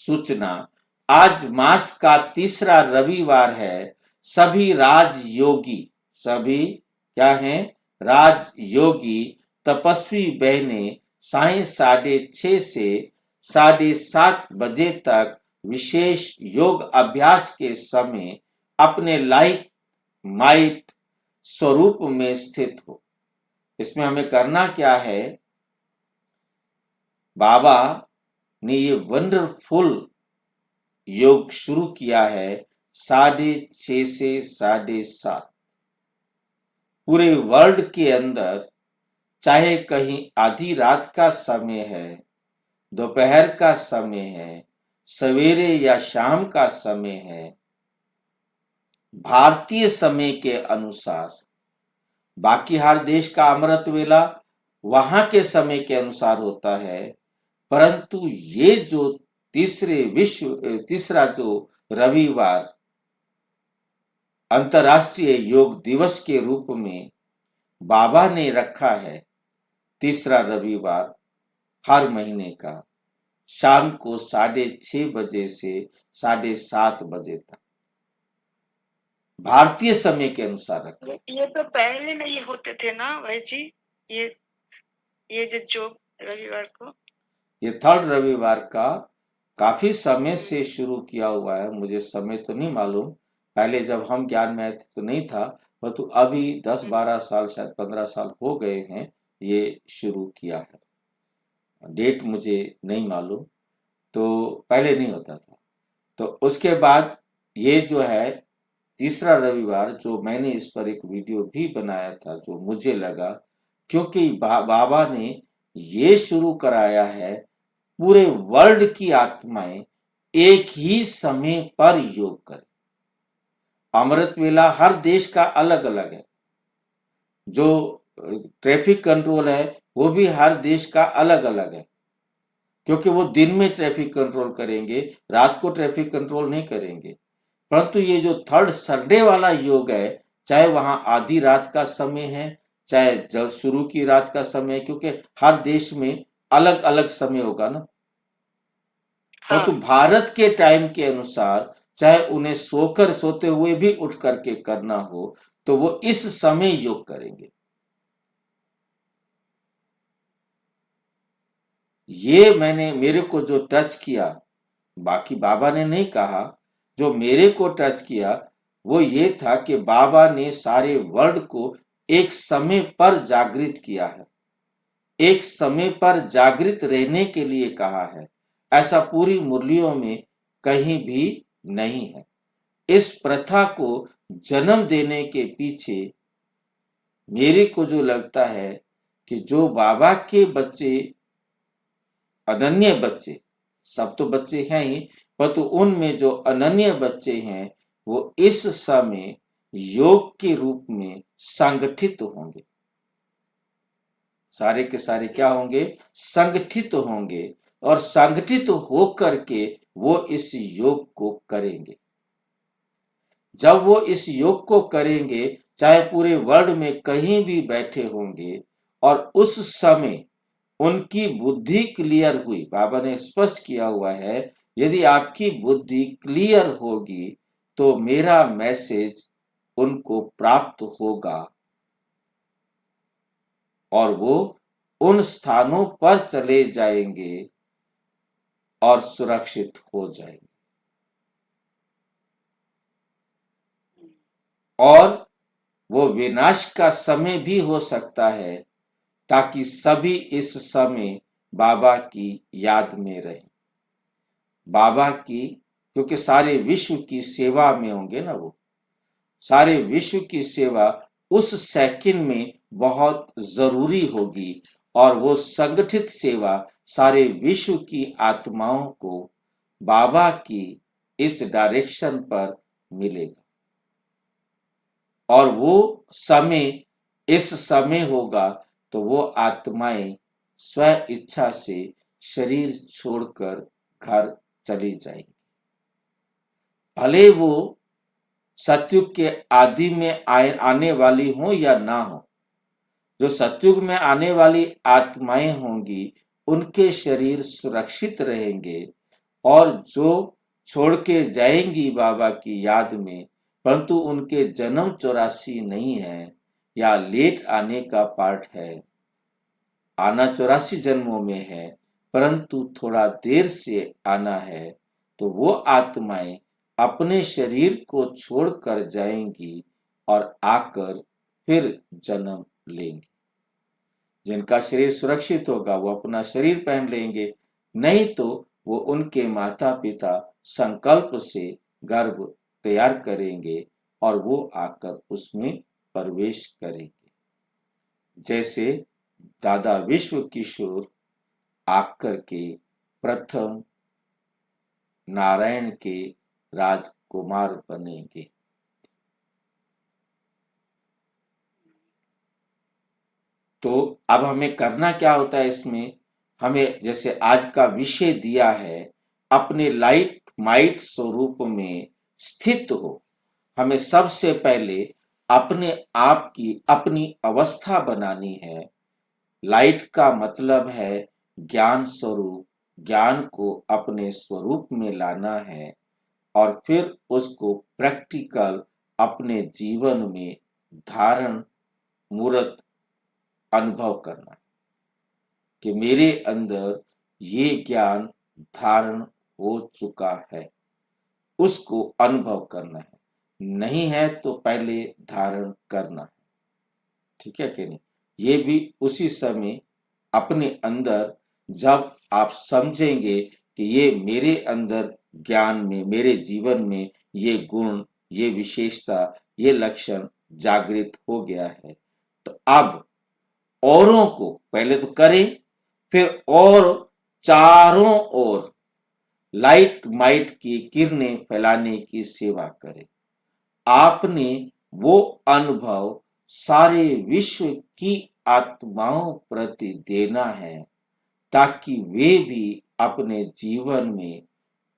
सूचना। आज मास का तीसरा रविवार है। सभी क्या हैं? राजयोगी तपस्वी बहनें सायं 6:30 से 7:30 बजे तक विशेष योग अभ्यास के समय अपने लाइट माइट स्वरूप में स्थित हो। इसमें हमें करना क्या है? बाबा ने ये वंडरफुल योग शुरू किया है 6:30 से 7:30। पूरे वर्ल्ड के अंदर, चाहे कहीं आधी रात का समय है, दोपहर का समय है, सवेरे या शाम का समय है, भारतीय समय के अनुसार, बाकी हर देश का अमृत वेला वहां के समय के अनुसार होता है, परंतु ये जो तीसरा जो रविवार अंतर्राष्ट्रीय योग दिवस के रूप में बाबा ने रखा है, तीसरा रविवार हर महीने का शाम को 6:30 बजे से 7:30 बजे तक भारतीय समय के अनुसार रखा। ये तो पहले नहीं होते थे ना भाई जी? ये जो रविवार को, ये थर्ड रविवार का काफी समय से शुरू किया हुआ है। मुझे समय तो नहीं मालूम, पहले जब हम ज्ञान में आए थे तो नहीं था, परंतु अभी 10-12 साल, शायद 15 साल हो गए हैं ये शुरू किया है। डेट मुझे नहीं मालूम, तो पहले नहीं होता था। तो उसके बाद ये जो है तीसरा रविवार, जो मैंने इस पर एक वीडियो भी बनाया था, जो मुझे लगा क्योंकि बाबा ने ये शुरू कराया है, पूरे वर्ल्ड की आत्माएं एक ही समय पर योग करें। अमृत वेला हर देश का अलग अलग है, जो ट्रैफिक कंट्रोल है वो भी हर देश का अलग अलग है, क्योंकि वो दिन में ट्रैफिक कंट्रोल करेंगे, रात को ट्रैफिक कंट्रोल नहीं करेंगे। परंतु ये जो थर्ड संडे वाला योग है, चाहे वहां आधी रात का समय है, चाहे जल शुरू की रात का समय है, क्योंकि हर देश में अलग अलग समय होगा ना। परंतु भारत के टाइम के अनुसार, चाहे उन्हें सोते हुए भी उठ करके करना हो, तो वो इस समय योग करेंगे। ये मेरे को जो टच किया, बाकी बाबा ने नहीं कहा, जो मेरे को टच किया वो ये था कि बाबा ने सारे वर्ल्ड को एक समय पर जागृत किया है, एक समय पर जागृत रहने के लिए कहा है। ऐसा पूरी मुरलियों में कहीं भी नहीं है। इस प्रथा को जन्म देने के पीछे मेरे को जो लगता है कि जो बाबा के बच्चे, अनन्य बच्चे, सब तो बच्चे हैं ही, परंतु उनमें जो अनन्य बच्चे हैं वो इस समय योग के रूप में संगठित होंगे। सारे के सारे क्या होंगे? संगठित होंगे, और संगठित होकर के वो इस योग को करेंगे। जब वो इस योग को करेंगे, चाहे पूरे वर्ल्ड में कहीं भी बैठे होंगे, और उस समय उनकी बुद्धि क्लियर हुई, बाबा ने स्पष्ट किया हुआ है, यदि आपकी बुद्धि क्लियर होगी तो मेरा मैसेज उनको प्राप्त होगा और वो उन स्थानों पर चले जाएंगे और सुरक्षित हो जाएंगे। और वो विनाश का समय भी हो सकता है, ताकि सभी इस समय बाबा की याद में रहें। बाबा की, क्योंकि सारे विश्व की सेवा में होंगे ना, वो सारे विश्व की सेवा उस सेकंड में बहुत जरूरी होगी, और वो संगठित सेवा सारे विश्व की आत्माओं को बाबा की इस डायरेक्शन पर मिलेगा। और वो समय इस समय होगा तो वो आत्माएं स्व इच्छा से शरीर छोड़कर घर चली जाएंगी। भले वो सतयुग के आदि में आने वाली हो या ना हो, जो सतयुग में आने वाली आत्माएं होंगी उनके शरीर सुरक्षित रहेंगे, और जो छोड़ के जाएंगी बाबा की याद में, परंतु उनके जन्म 84 नहीं है या लेट आने का पार्ट है। आना 84 जन्मों में है, परंतु थोड़ा देर से आना है, तो वो आत्माएं अपने शरीर को छोड़कर जाएंगी और आकर फिर जन्म लेंगी। जिनका शरीर सुरक्षित होगा वो अपना शरीर पहन लेंगे, नहीं तो वो उनके माता पिता संकल्प से गर्भ तैयार करेंगे और वो आकर उसमें प्रवेश करेंगे। जैसे दादा विश्व किशोर आकर के प्रथम नारायण के राजकुमार बनेंगे। तो अब हमें करना क्या होता है इसमें, हमें जैसे आज का विषय दिया है, अपने लाइट माइट स्वरूप में स्थित हो। हमें सबसे पहले अपने आप की अपनी अवस्था बनानी है। लाइट का मतलब है ज्ञान स्वरूप, ज्ञान को अपने स्वरूप में लाना है और फिर उसको प्रैक्टिकल अपने जीवन में धारण मूर्त अनुभव करना है कि मेरे अंदर ये ज्ञान धारण हो चुका है, उसको अनुभव करना है। नहीं है तो पहले धारण करना है, ठीक है कि नहीं। ये भी उसी समय अपने अंदर जब आप समझेंगे कि ये मेरे अंदर ज्ञान में, मेरे जीवन में ये गुण, ये विशेषता, ये लक्षण जागृत हो गया है, तो अब औरों को पहले तो करें, फिर और चारों ओर लाइट माइट की किरणें फैलाने की सेवा करें। आपने वो अनुभव सारे विश्व की आत्माओं प्रति देना है ताकि वे भी अपने जीवन में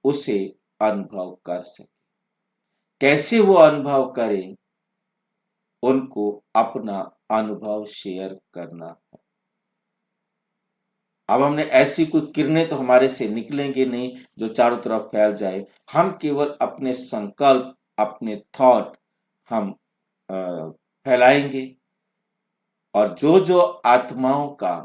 उसे अनुभव कर सके। कैसे वो अनुभव करें, उनको अपना अनुभव शेयर करना है। अब हमने ऐसी कोई किरणें तो हमारे से निकलेंगे नहीं जो चारों तरफ फैल जाए। हम केवल अपने संकल्प, अपने थॉट हम फैलाएंगे और जो जो आत्माओं का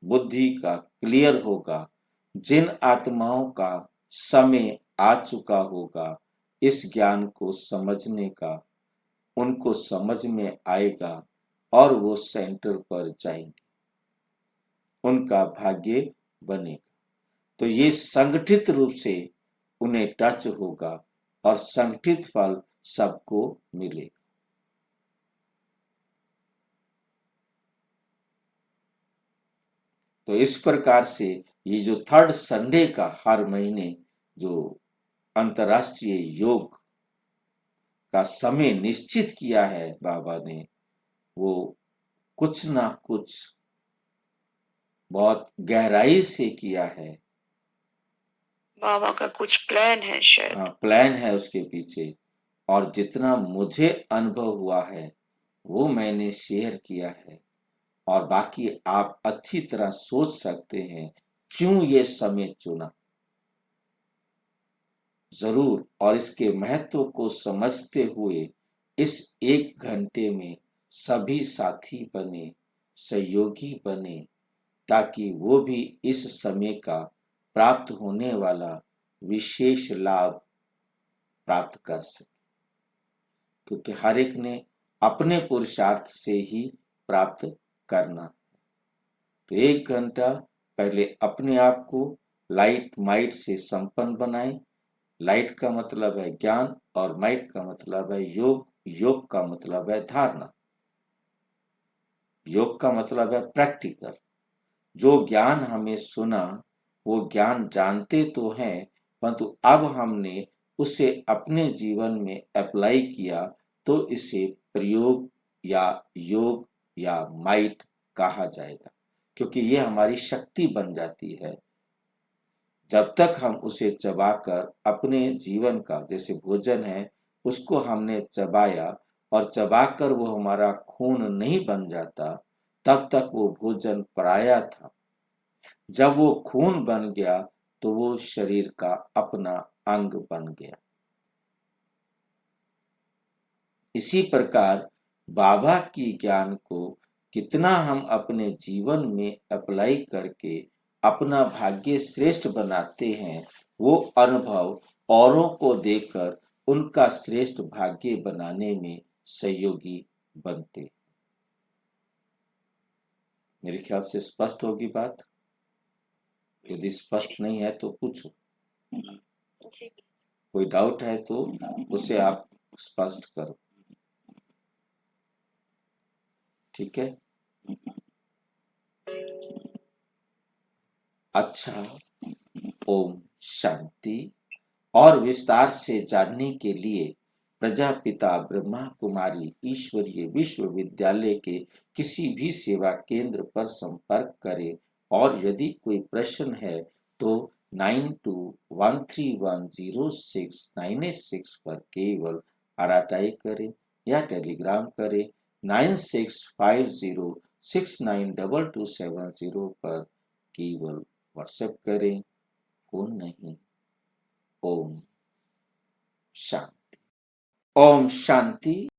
बुद्धि का क्लियर होगा, जिन आत्माओं का समय आ चुका होगा इस ज्ञान को समझने का, उनको समझ में आएगा और वो सेंटर पर जाएंगे, उनका भाग्य बनेगा। तो ये संगठित रूप से उन्हें टच होगा और संगठित फल सबको मिलेगा। तो इस प्रकार से ये जो थर्ड संडे का हर महीने जो अंतर्राष्ट्रीय योग का समय निश्चित किया है बाबा ने, वो कुछ ना कुछ बहुत गहराई से किया है। बाबा का कुछ प्लान है शायद। हाँ, प्लान है उसके पीछे, और जितना मुझे अनुभव हुआ है वो मैंने शेयर किया है। और बाकी आप अच्छी तरह सोच सकते हैं क्यों ये समय चुना, जरूर। और इसके महत्व को समझते हुए इस 1 घंटे में सभी साथी बने, सहयोगी बने, ताकि वो भी इस समय का प्राप्त होने वाला विशेष लाभ प्राप्त कर सके, क्योंकि हर एक ने अपने पुरुषार्थ से ही प्राप्त करना। तो 1 घंटा पहले अपने आप को लाइट माइट से संपन्न बनाएं। लाइट का मतलब है ज्ञान और माइट का मतलब है योग, योग का मतलब है धारणा, योग का मतलब है प्रैक्टिकल। जो ज्ञान हमें सुना वो ज्ञान जानते तो हैं, परंतु अब हमने उसे अपने जीवन में अप्लाई किया तो इसे प्रयोग या योग या माइट कहा जाएगा, क्योंकि ये हमारी शक्ति बन जाती है। जब तक हम उसे चबाकर अपने जीवन का, जैसे भोजन है उसको हमने चबाया और चबाकर वो हमारा खून नहीं बन जाता, तब तक वो भोजन पराया था। जब वो खून बन गया तो वो शरीर का अपना अंग बन गया। इसी प्रकार बाबा की ज्ञान को कितना हम अपने जीवन में अप्लाई करके अपना भाग्य श्रेष्ठ बनाते हैं, वो अनुभव औरों को देकर उनका श्रेष्ठ भाग्य बनाने में सहयोगी बनते। मेरे ख्याल से स्पष्ट होगी बात। यदि स्पष्ट नहीं है तो पूछो, जी कोई डाउट है तो उसे आप स्पष्ट करो। ठीक है, अच्छा, ओम शांति। और विस्तार से जानने के लिए प्रजापिता ब्रह्मा कुमारी ईश्वरीय विश्वविद्यालय के किसी भी सेवा केंद्र पर संपर्क करें, और यदि कोई प्रश्न है तो 9213106986 पर केवल आरटीआई करें या टेलीग्राम करें 9650692270 पर केवल व्हाट्सएप करें, फोन नहीं। ओम शांति। ओम शांति।